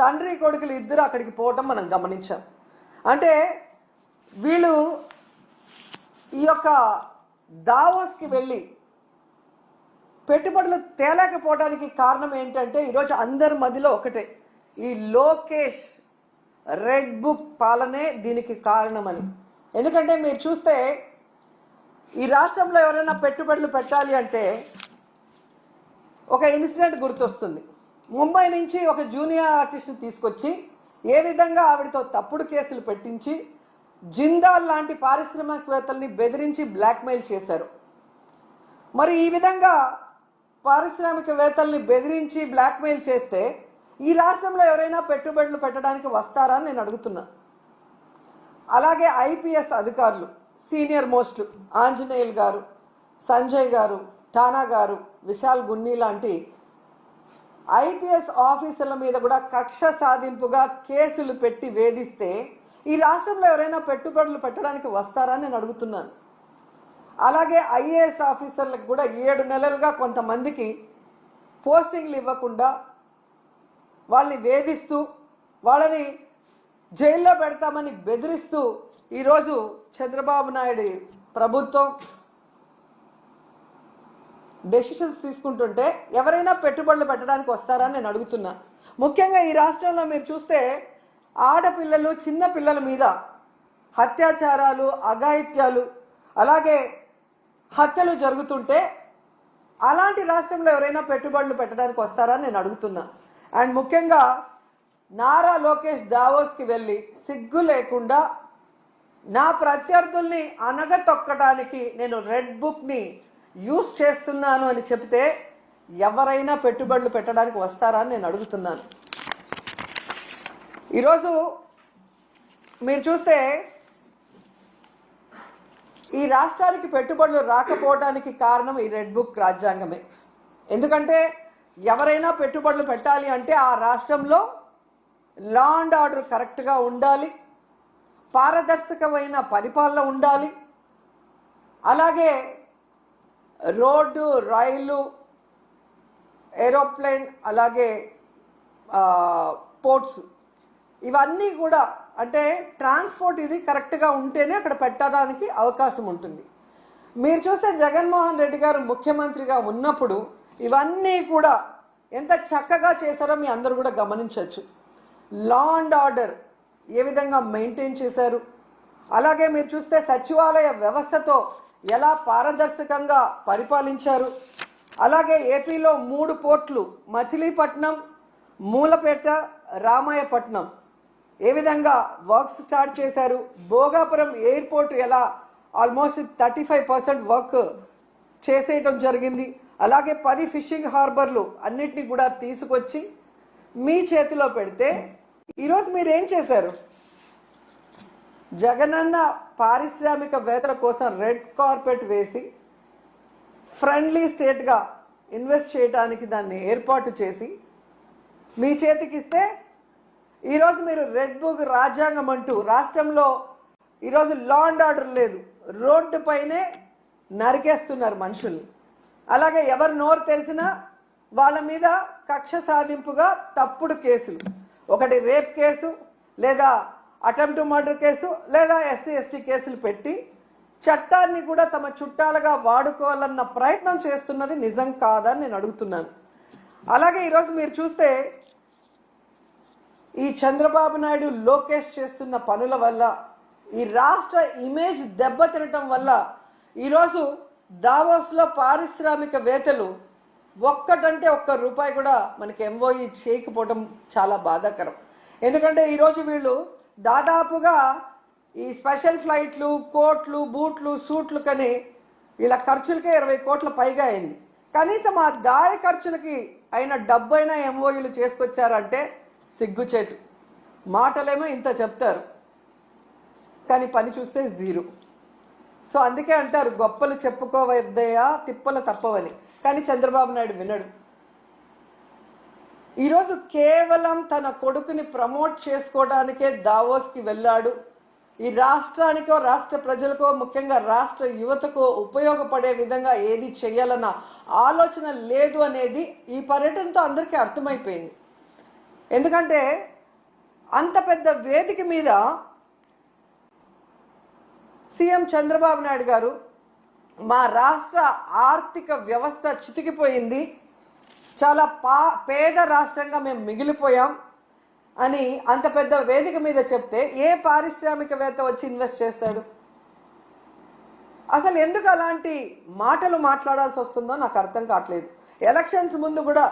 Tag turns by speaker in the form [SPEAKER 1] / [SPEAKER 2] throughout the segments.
[SPEAKER 1] తండ్రి కొడుకులు ఇద్దరు అక్కడికి పోవటం మనం గమనించాం. అంటే వీళ్ళు ఈ యొక్క దావోస్కి వెళ్ళి పెట్టుబడులు తేలేకపోవడానికి కారణం ఏంటంటే ఈరోజు అందరి మధ్యలో ఒకటే, ఈ లోకేష్ రెడ్ బుక్ పాలనే దీనికి కారణమని. ఎందుకంటే మీరు చూస్తే ఈ రాష్ట్రంలో ఎవరైనా పెట్టుబడులు పెట్టాలి అంటే ఒక ఇన్సిడెంట్ గుర్తొస్తుంది. ముంబై నుంచి ఒక జూనియర్ ఆర్టిస్ట్ని తీసుకొచ్చి ఏ విధంగా ఆవిడతో తప్పుడు కేసులు పెట్టించి జిందాల్ లాంటి పారిశ్రామికవేత్తల్ని బెదిరించి బ్లాక్మెయిల్ చేశారు. మరి ఈ విధంగా పారిశ్రామికవేత్తల్ని బెదిరించి బ్లాక్మెయిల్ చేస్తే ఈ రాష్ట్రంలో ఎవరైనా పెట్టుబడులు పెట్టడానికి వస్తారా అని నేను అడుగుతున్నా. అలాగే ఐపీఎస్ అధికారులు సీనియర్ మోస్ట్లు ఆంజనేయులు గారు, సంజయ్ గారు, ఠానా గారు, విశాల్ గున్ని లాంటి ఐపీఎస్ ఆఫీసర్ల మీద కూడా కక్ష సాధింపుగా కేసులు పెట్టి వేధిస్తే ఈ రాష్ట్రంలో ఎవరైనా పెట్టుబడులు పెట్టడానికి వస్తారా అని నేను అడుగుతున్నాను. అలాగే ఐఏఎస్ ఆఫీసర్లకు కూడా 7 నెలలుగా కొంతమందికి పోస్టింగ్లు ఇవ్వకుండా వాళ్ళని వేధిస్తూ వాళ్ళని జైల్లో పెడతామని బెదిరిస్తూ ఈరోజు చంద్రబాబు నాయుడు ప్రభుత్వం డెసిషన్స్ తీసుకుంటుంటే ఎవరైనా పెట్టుబడులు పెట్టడానికి వస్తారని నేను అడుగుతున్నా. ముఖ్యంగా ఈ రాష్ట్రంలో మీరు చూస్తే ఆడపిల్లలు, చిన్న పిల్లల మీద అత్యాచారాలు, అఘాయిత్యాలు, అలాగే హత్యలు జరుగుతుంటే అలాంటి రాష్ట్రంలో ఎవరైనా పెట్టుబడులు పెట్టడానికి వస్తారని నేను అడుగుతున్నా. అండ్ ముఖ్యంగా నారా లోకేష్ దావోస్కి వెళ్ళి సిగ్గు లేకుండా నా ప్రత్యర్థుల్ని అనగతొక్కడానికి నేను రెడ్ బుక్ని యూజ్ చేస్తున్నాను అని చెప్తే ఎవరైనా పెట్టుబడులు పెట్టడానికి వస్తారా అని నేను అడుగుతున్నాను. ఈరోజు మీరు చూస్తే ఈ రాష్ట్రానికి పెట్టుబడులు రాకపోవడానికి కారణం ఈ రెడ్ బుక్ రాజ్యాంగమే. ఎందుకంటే ఎవరైనా పెట్టుబడులు పెట్టాలి అంటే ఆ రాష్ట్రంలో లా అండ్ ఆర్డర్ కరెక్ట్గా ఉండాలి, పారదర్శకమైన పరిపాలన ఉండాలి, అలాగే రోడ్డు, రైలు, ఏరోప్లేన్, అలాగే పోర్ట్స్, ఇవన్నీ కూడా అంటే ట్రాన్స్పోర్ట్ ఇది కరెక్ట్గా ఉంటేనే అక్కడ పెట్టడానికి అవకాశం ఉంటుంది. మీరు చూస్తే జగన్మోహన్ రెడ్డి గారు ముఖ్యమంత్రిగా ఉన్నప్పుడు ఇవన్నీ కూడా ఎంత చక్కగా చేశారో మీ అందరూ కూడా గమనించవచ్చు. లా అండ్ ఆర్డర్ ఏ విధంగా మెయింటైన్ చేశారు, అలాగే మీరు చూస్తే సచివాలయ వ్యవస్థతో ఎలా పారదర్శకంగా పరిపాలించారు, అలాగే ఏపీలో 3 పోర్ట్లు మచిలీపట్నం, మూలపేట, రామాయపట్నం ఏ విధంగా వర్క్స్ స్టార్ట్ చేశారు, భోగాపురం ఎయిర్పోర్ట్ ఎలా ఆల్మోస్ట్ 35% వర్క్ చేసేయటం జరిగింది, అలాగే 10 ఫిషింగ్ హార్బర్లు అన్నిటినీ కూడా తీసుకొచ్చి మీ చేతిలో పెడితే ఈరోజు మీరు ఏం చేశారు? జగనన్న పారిశ్రామికవేత్తల కోసం రెడ్ కార్పెట్ వేసి ఫ్రెండ్లీ స్టేట్గా ఇన్వెస్ట్ చేయడానికి దాన్ని ఏర్పాటు చేసి మీ చేతికి ఇస్తే ఈరోజు మీరు రెడ్ బుక్ రాజ్యాంగం అంటూ రాష్ట్రంలో ఈరోజు లా అండ్ ఆర్డర్ లేదు, రోడ్డు పైనే నరికేస్తున్నారు మనుషుల్ని. అలాగే ఎవరు నోరు తెరిసినా వాళ్ళ మీద కక్ష సాధింపుగా తప్పుడు కేసులు, ఒకటి రేప్ కేసు, లేదా అటెంప్ట్ మర్డర్ కేసు, లేదా ఎస్సీ ఎస్టీ కేసులు పెట్టి చట్టాన్ని కూడా తమ చుట్టాలుగా వాడుకోవాలన్న ప్రయత్నం చేస్తున్నది నిజం కాదని నేను అడుగుతున్నాను. అలాగే ఈరోజు మీరు చూస్తే ఈ చంద్రబాబు నాయుడు, లోకేష్ చేస్తున్న పనుల వల్ల ఈ రాష్ట్ర ఇమేజ్ దెబ్బతినటం వల్ల ఈరోజు దావోస్లో పారిశ్రామికవేత్తలు ఒక్కటంటే ఒక్క రూపాయి కూడా మనకి ఎంఓఈ చేయకపోవడం చాలా బాధాకరం. ఎందుకంటే ఈరోజు వీళ్ళు దాదాపుగా ఈ స్పెషల్ ఫ్లైట్లు, కోట్లు, బూట్లు, సూట్లు కని వీళ్ళ ఖర్చులకే 20 కోట్ల పైగా అయింది. కనీసం ఆ దారి ఖర్చులకి అయిన డబ్బైనా ఎంఓఈలు చేసుకొచ్చారంటే సిగ్గుచేటు. మాటలేమో ఇంత చెప్తారు కానీ పని చూస్తే జీరో. సో అందుకే అంటారు గొప్పలు చెప్పుకోవద్దయా తిప్పలు తప్పవని. కానీ చంద్రబాబు నాయుడు వినడు. ఈరోజు కేవలం తన కొడుకుని ప్రమోట్ చేసుకోవడానికే దావోస్కి వెళ్ళాడు. ఈ రాష్ట్రానికో, రాష్ట్ర ప్రజలకో, ముఖ్యంగా రాష్ట్ర యువతకు ఉపయోగపడే విధంగా ఏది చేయాలన్న ఆలోచన లేదు అనేది ఈ పర్యటనతో అందరికీ అర్థమైపోయింది. ఎందుకంటే అంత పెద్ద వేదిక మీద సీఎం చంద్రబాబు నాయుడు గారు మా రాష్ట్ర ఆర్థిక వ్యవస్థ చితికిపోయింది, చాలా పేద రాష్ట్రంగా మేము మిగిలిపోయాం అని అంత పెద్ద వేదిక మీద చెప్తే ఏ పారిశ్రామికవేత్త వచ్చి ఇన్వెస్ట్ చేస్తాడు? అసలు ఎందుకు అలాంటి మాటలు మాట్లాడాల్సి వస్తుందో నాకు అర్థం కావట్లేదు. ఎలక్షన్స్ ముందు కూడా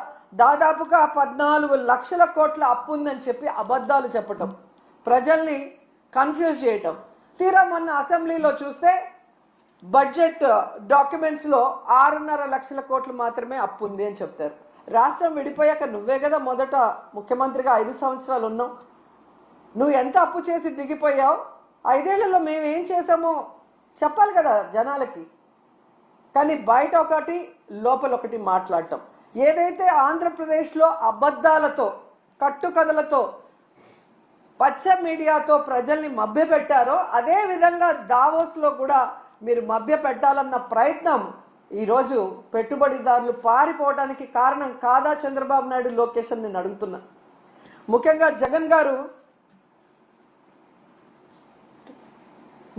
[SPEAKER 1] దాదాపుగా 14 లక్షల కోట్ల అప్పు ఉందని చెప్పి అబద్ధాలు చెప్పటం, ప్రజల్ని కన్ఫ్యూజ్ చేయటం. తీరా మొన్న అసెంబ్లీలో చూస్తే బడ్జెట్ డాక్యుమెంట్స్లో 6.5 లక్షల కోట్లు మాత్రమే అప్పు ఉంది అని చెప్తారు. రాష్ట్రం విడిపోయాక నువ్వే కదా మొదట ముఖ్యమంత్రిగా 5 సంవత్సరాలు ఉన్నావు. నువ్వు ఎంత అప్పు చేసి దిగిపోయావు, 5 ఏళ్లలో మేమేం చేసామో చెప్పాలి కదా జనాలకి. కానీ బయట ఒకటి లోపల ఒకటి మాట్లాడటం. ఏదైతే ఆంధ్రప్రదేశ్లో అబద్ధాలతో కట్టుకథలతో పచ్చ మీడియాతో ప్రజల్ని మభ్యపెట్టారో అదే విధంగా దావోస్లో కూడా మీరు మభ్యపెట్టాలన్న ప్రయత్నం ఈరోజు పెట్టుబడిదారులు పారిపోవడానికి కారణం కాదా చంద్రబాబు నాయుడు, లోకేష్ అని నేను అడుగుతున్నా. ముఖ్యంగా జగన్ గారు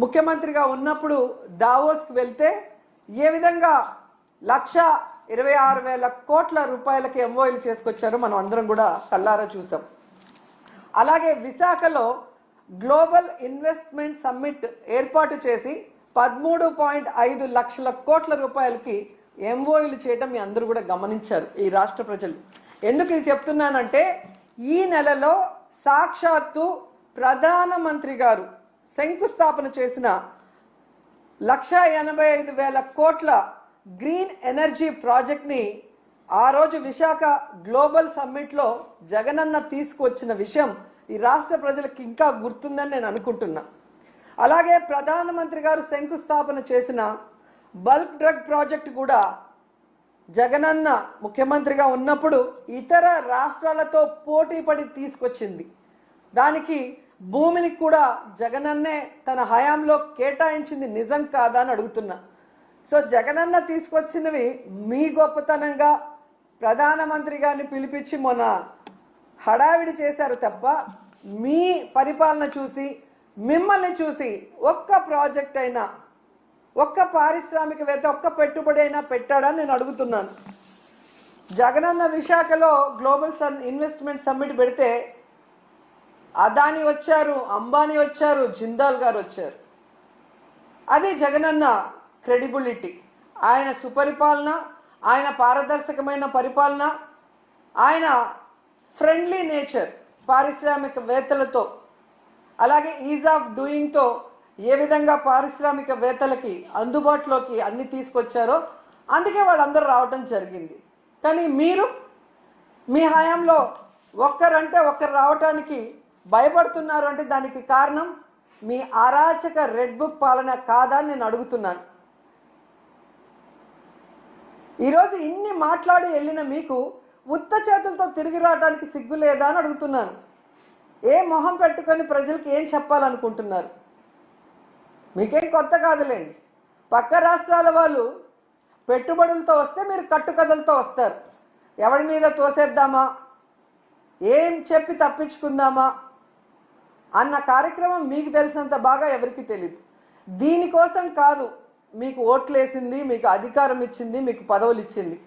[SPEAKER 1] ముఖ్యమంత్రిగా ఉన్నప్పుడు దావోస్కి వెళ్తే ఏ విధంగా 1,26,000 కోట్ల రూపాయలకి ఎంఓఐలు చేసుకొచ్చారో మనం అందరం కూడా కళ్ళారా చూసాం. అలాగే విశాఖలో గ్లోబల్ ఇన్వెస్ట్మెంట్ సమ్మిట్ ఏర్పాటు చేసి 13.5 లక్షల కోట్ల రూపాయలకి ఎంఓఐలు చేయటం మీ అందరూ కూడా గమనించారు ఈ రాష్ట్ర ప్రజలు. ఎందుకు ఇది చెప్తున్నానంటే ఈ నెలలో సాక్షాత్తు ప్రధానమంత్రి గారు శంకుస్థాపన చేసిన 1,85,000 కోట్ల గ్రీన్ ఎనర్జీ ప్రాజెక్ట్ని ఆ రోజు విశాఖ గ్లోబల్ సమ్మిట్లో జగనన్న తీసుకువచ్చిన విషయం ఈ రాష్ట్ర ప్రజలకు ఇంకా గుర్తుందని నేను అనుకుంటున్నా. అలాగే ప్రధానమంత్రి గారు శంకుస్థాపన చేసిన బల్క్ డ్రగ్ ప్రాజెక్ట్ కూడా జగనన్న ముఖ్యమంత్రిగా ఉన్నప్పుడు ఇతర రాష్ట్రాలతో పోటీ పడి తీసుకొచ్చింది. దానికి భూమిని కూడా జగనన్నే తన హయాంలో కేటాయించింది నిజం కాదా అని అడుగుతున్నా. సో జగనన్న తీసుకొచ్చినవి మీ గొప్పతనంగా ప్రధానమంత్రి గారిని పిలిపించి మొన్న హడావిడి చేశారు తప్ప మీ పరిపాలన చూసి మిమ్మల్ని చూసి ఒక్క ప్రాజెక్ట్ అయినా, ఒక్క పారిశ్రామికవేత్త, ఒక్క పెట్టుబడి అయినా పెట్టాడని నేను అడుగుతున్నాను. జగనన్న విశాఖలో గ్లోబల్ ఇన్వెస్ట్మెంట్ సమ్మిట్ పెడితే అదాని వచ్చారు, అంబానీ వచ్చారు, జిందాల్ గారు వచ్చారు. అది జగనన్న క్రెడిబిలిటీ, ఆయన సుపరిపాలన, ఆయన పారదర్శకమైన పరిపాలన, ఆయన ఫ్రెండ్లీ నేచర్ పారిశ్రామికవేత్తలతో, అలాగే ఈజ్ ఆఫ్ డూయింగ్తో ఏ విధంగా పారిశ్రామికవేత్తలకి అందుబాటులోకి అన్ని తీసుకొచ్చారో అందుకే వాళ్ళందరూ రావటం జరిగింది. కానీ మీరు మీ హయాంలో ఒక్కరంటే ఒక్కరు రావటానికి భయపడుతున్నారు అంటే దానికి కారణం మీ అరాచక రెడ్ బుక్ పాలన కాదా అని నేను అడుగుతున్నాను. ఈరోజు ఇన్ని మాట్లాడి వెళ్ళిన మీకు ఉత్త చేతులతో తిరిగి రావడానికి సిగ్గు లేదా అని అడుగుతున్నాను. ఏ మొహం పెట్టుకొని ప్రజలకు ఏం చెప్పాలనుకుంటున్నారు? మీకేం కొత్త కాదులేండి. పక్క రాష్ట్రాల వాళ్ళు పెట్టుబడులతో వస్తే మీరు కట్టుకథలతో వస్తారు. ఎవరి మీద తోసేద్దామా, ఏం చెప్పి తప్పించుకుందామా అన్న కార్యక్రమం మీకు తెలిసినంత బాగా ఎవరికి తెలియదు. దీనికోసం కాదు మీకు ఓట్లేసింది, మీకు అధికారం ఇచ్చింది, మీకు పదవులు ఇచ్చింది.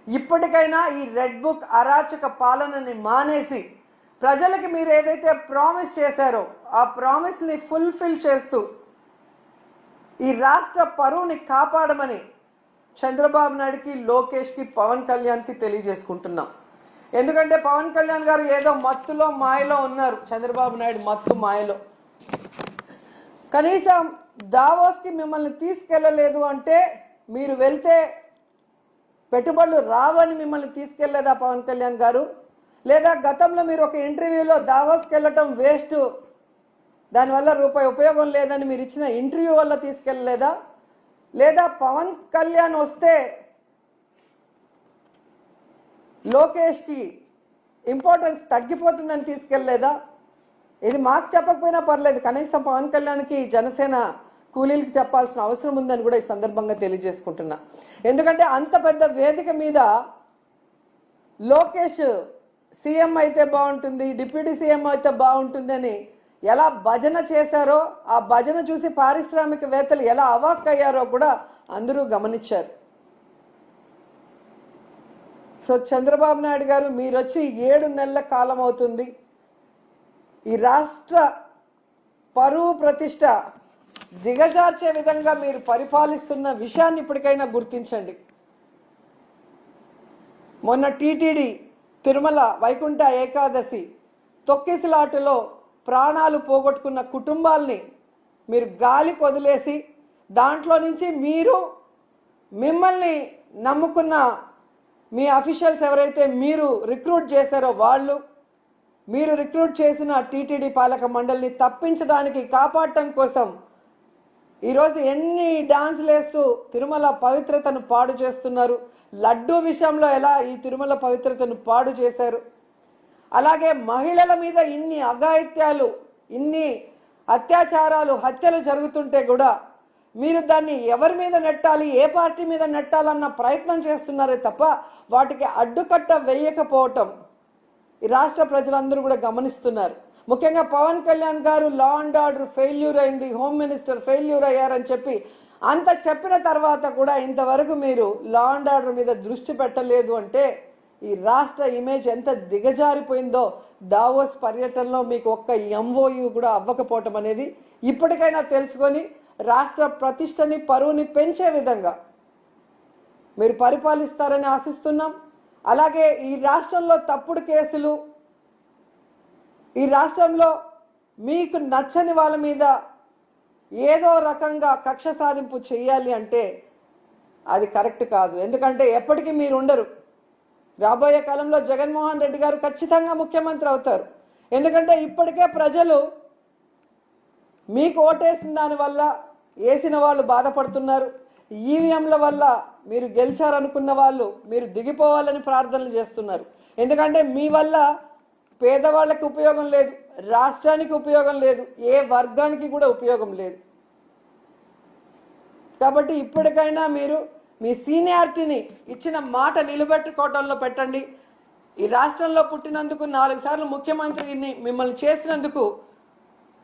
[SPEAKER 1] ఇప్పటికైనా ఈ రెడ్ బుక్ అరాచక పాలనని మానేసి ప్రజలకి మీరు ఏదైతే ప్రామిస్ చేశారో ఆ ప్రామిస్ని ఫుల్ఫిల్ చేస్తూ ఈ రాష్ట్ర పరువుని కాపాడమని చంద్రబాబు నాయుడుకి, లోకేష్కి, పవన్ కళ్యాణ్కి తెలియజేసుకుంటున్నాం. ఎందుకంటే పవన్ కళ్యాణ్ గారు ఏదో మత్తులో మాయలో ఉన్నారు, చంద్రబాబు నాయుడు మత్తు మాయలో. కనీసం దావోస్కి మిమ్మల్ని తీసుకెళ్ళలేదు అంటే మీరు వెళ్తే పెట్టుబడులు రావని మిమ్మల్ని తీసుకెళ్లేదా పవన్ కళ్యాణ్ గారు? లేదా గతంలో మీరు ఒక ఇంటర్వ్యూలో దావోస్కి వెళ్ళటం వేస్ట్, దానివల్ల రూపాయి ఉపయోగం లేదని మీరు ఇచ్చిన ఇంటర్వ్యూ వల్ల తీసుకెళ్ళలేదా? లేదా పవన్ కళ్యాణ్ వస్తే లోకేష్కి ఇంపార్టెన్స్ తగ్గిపోతుందని తీసుకెళ్ళలేదా? ఇది మాకు చెప్పకపోయినా పర్లేదు, కనీసం పవన్ కళ్యాణ్కి జనసేన కూలీలకి చెప్పాల్సిన అవసరం ఉందని కూడా ఈ సందర్భంగా తెలియజేసుకుంటున్నా. ఎందుకంటే అంత పెద్ద వేదిక మీద లోకేష్ సీఎం అయితే బాగుంటుంది, డిప్యూటీ సీఎం అయితే బాగుంటుంది అని ఎలా భజన చేశారో, ఆ భజన చూసి పారిశ్రామికవేత్తలు ఎలా అవాక్కయ్యారో కూడా అందరూ గమనించారు. సో చంద్రబాబు నాయుడు గారు మీరు వచ్చి 7 నెలల కాలం అవుతుంది. ఈ రాష్ట్ర పరువు ప్రతిష్ట దిగజార్చే విధంగా మీరు పరిపాలిస్తున్న విషయాన్ని ఇప్పటికైనా గుర్తించండి. మొన్న టీటీడీ తిరుమల వైకుంఠ ఏకాదశి తొక్కిసలాటలో ప్రాణాలు పోగొట్టుకున్న కుటుంబాల్ని మీరు గాలికి వదిలేసి దాంట్లో నుంచి మిమ్మల్ని నమ్ముకున్న మీ అఫీషియల్స్ ఎవరైతే మీరు రిక్రూట్ చేశారో మీరు రిక్రూట్ చేసిన టీటీడీ పాలక మండలిని తప్పించడానికి కాపాడటం కోసం ఈరోజు ఎన్ని డాన్సులు వేస్తూ తిరుమల పవిత్రతను పాడు చేస్తున్నారు. లడ్డూ విషయంలో ఎలా ఈ తిరుమల పవిత్రతను పాడు చేశారు. అలాగే మహిళల మీద ఇన్ని అఘాయిత్యాలు, ఇన్ని అత్యాచారాలు, హత్యలు జరుగుతుంటే కూడా మీరు దాన్ని ఎవరి మీద నెట్టాలి, ఏ పార్టీ మీద నెట్టాలన్న ప్రయత్నం చేస్తున్నారే తప్ప వాటికి అడ్డుకట్ట వేయకపోవటం ఈ రాష్ట్ర ప్రజలందరూ కూడా గమనిస్తున్నారు. ముఖ్యంగా పవన్ కళ్యాణ్ గారు లా అండ్ ఆర్డర్ ఫెయిల్యూర్ అయింది, హోమ్ మినిస్టర్ ఫెయిల్యూర్ అయ్యారని చెప్పి అంత చెప్పిన తర్వాత కూడా ఇంతవరకు మీరు లా అండ్ ఆర్డర్ మీద దృష్టి పెట్టలేదు అంటే ఈ రాష్ట్ర ఇమేజ్ ఎంత దిగజారిపోయిందో దావోస్ పర్యటనలో మీకు ఒక్క ఎంఓయూ కూడా అవ్వకపోవటం అనేది ఇప్పటికైనా తెలుసుకొని రాష్ట్ర ప్రతిష్టని, పరువుని పెంచే విధంగా మీరు పరిపాలిస్తారని ఆశిస్తున్నాం. అలాగే ఈ రాష్ట్రంలో తప్పుడు కేసులు, ఈ రాష్ట్రంలో మీకు నచ్చని వాళ్ళ మీద ఏదో రకంగా కక్ష సాధింపు చేయాలి అంటే అది కరెక్ట్ కాదు. ఎందుకంటే ఎప్పటికీ మీరు ఉండరు. రాబోయే కాలంలో జగన్మోహన్ రెడ్డి గారు ఖచ్చితంగా ముఖ్యమంత్రి అవుతారు. ఎందుకంటే ఇప్పటికే ప్రజలు మీకు ఓటేసిన దానివల్ల వేసిన వాళ్ళు బాధపడుతున్నారు. ఈవీఎంల వల్ల మీరు గెలిచారనుకున్న వాళ్ళు మీరు దిగిపోవాలని ప్రార్థనలు చేస్తున్నారు. ఎందుకంటే మీ వల్ల పేదవాళ్ళకి ఉపయోగం లేదు, రాష్ట్రానికి ఉపయోగం లేదు, ఏ వర్గానికి కూడా ఉపయోగం లేదు. కాబట్టి ఇప్పటికైనా మీరు మీ సీనియారిటీని ఇచ్చిన మాట నిలబెట్టుకోవడంలో పెట్టండి. ఈ రాష్ట్రంలో పుట్టినందుకు 4 సార్లు ముఖ్యమంత్రిని మిమ్మల్ని చేసినందుకు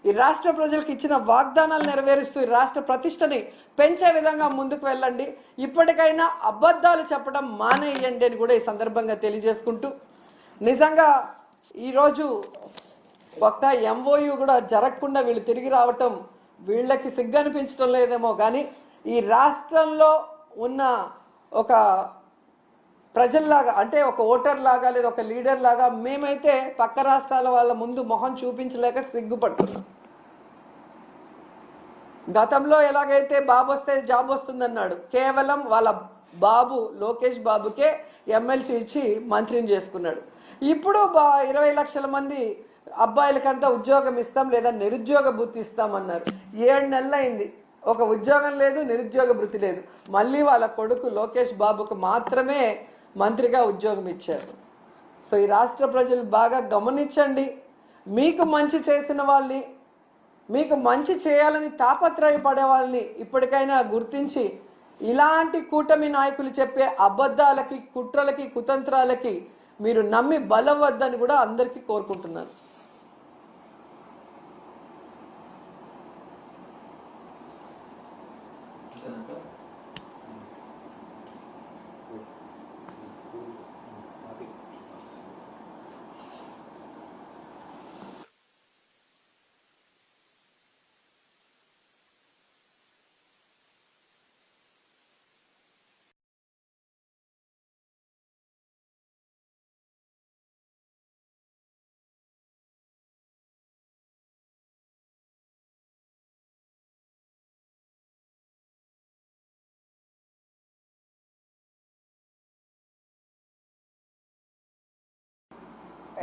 [SPEAKER 1] ఈ రాష్ట్ర ప్రజలకు ఇచ్చిన వాగ్దానాలు నెరవేరుస్తూ ఈ రాష్ట్ర ప్రతిష్టని పెంచే విధంగా ముందుకు వెళ్ళండి. ఇప్పటికైనా అబద్ధాలు చెప్పడం మానేయండి అని కూడా ఈ సందర్భంగా తెలియజేసుకుంటూ, నిజంగా ఈరోజు ఒక్క ఎంఓయూ కూడా జరగకుండా వీళ్ళు తిరిగి రావటం వీళ్ళకి సిగ్గు అనిపించడం లేదేమో కానీ ఈ రాష్ట్రంలో ఉన్న ఒక ప్రజల్లాగా, అంటే ఒక ఓటర్ లాగా లేదా ఒక లీడర్ లాగా మేమైతే పక్క రాష్ట్రాల వాళ్ళ ముందు మొహం చూపించలేక సిగ్గుపడుతున్నాం. గతంలో ఎలాగైతే బాబు వస్తే జాబ్ వస్తుందన్నాడు, కేవలం వాళ్ళ బాబు లోకేష్ బాబుకే ఎమ్మెల్సీ ఇచ్చి మంత్రిని చేసుకున్నాడు. ఇప్పుడు 20 లక్షల మంది అబ్బాయిలకంతా ఉద్యోగం ఇస్తాం లేదా నిరుద్యోగ భృతి ఇస్తామన్నారు. 7 నెలలు అయింది, ఒక ఉద్యోగం లేదు, నిరుద్యోగ భృతి లేదు. మళ్ళీ వాళ్ళ కొడుకు లోకేష్ బాబుకు మాత్రమే మంత్రిగా ఉద్యోగం ఇచ్చారు. సో ఈ రాష్ట్ర ప్రజలు బాగా గమనించండి. మీకు మంచి చేసిన వాళ్ళని, మీకు మంచి చేయాలని తాపత్రయపడే వాళ్ళని ఇప్పటికైనా గుర్తించి ఇలాంటి కూటమి నాయకులు చెప్పే అబద్ధాలకి, కుట్రలకి, కుతంత్రాలకి మీరు నమ్మి బలవద్దని కూడా అందరికీ కోరుకుంటున్నాను.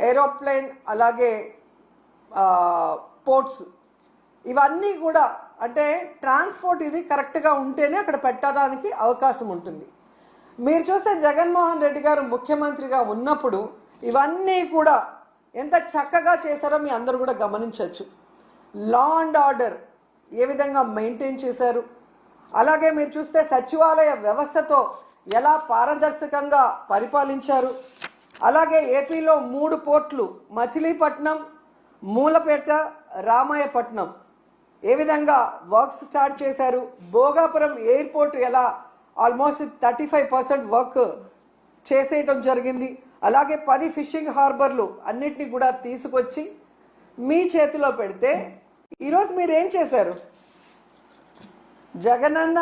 [SPEAKER 1] ఏరోప్లేన్, అలాగే పోర్ట్స్, ఇవన్నీ కూడా అంటే ట్రాన్స్పోర్ట్ ఇది కరెక్ట్గా ఉంటేనే అక్కడ పెట్టడానికి అవకాశం ఉంటుంది. మీరు చూస్తే జగన్మోహన్ రెడ్డి గారు ముఖ్యమంత్రిగా ఉన్నప్పుడు ఇవన్నీ కూడా ఎంత చక్కగా చేశారో మీ అందరూ కూడా గమనించవచ్చు. లా అండ్ ఆర్డర్ ఏ విధంగా మెయింటైన్ చేశారు, అలాగే మీరు చూస్తే సచివాలయ వ్యవస్థతో ఎలా పారదర్శకంగా పరిపాలించారు, అలాగే ఏపీలో 3 పోర్ట్లు మచిలీపట్నం, మూలపేట, రామాయపట్నం ఏ విధంగా వర్క్స్ స్టార్ట్ చేశారు. భోగాపురం ఎయిర్పోర్ట్ ఎలా ఆల్మోస్ట్ 35% వర్క్ చేసేయటం జరిగింది. అలాగే 10 ఫిషింగ్ హార్బర్లు అన్నిటినీ కూడా తీసుకొచ్చి మీ చేతిలో పెడితే ఈరోజు మీరు ఏం చేశారు? జగనన్న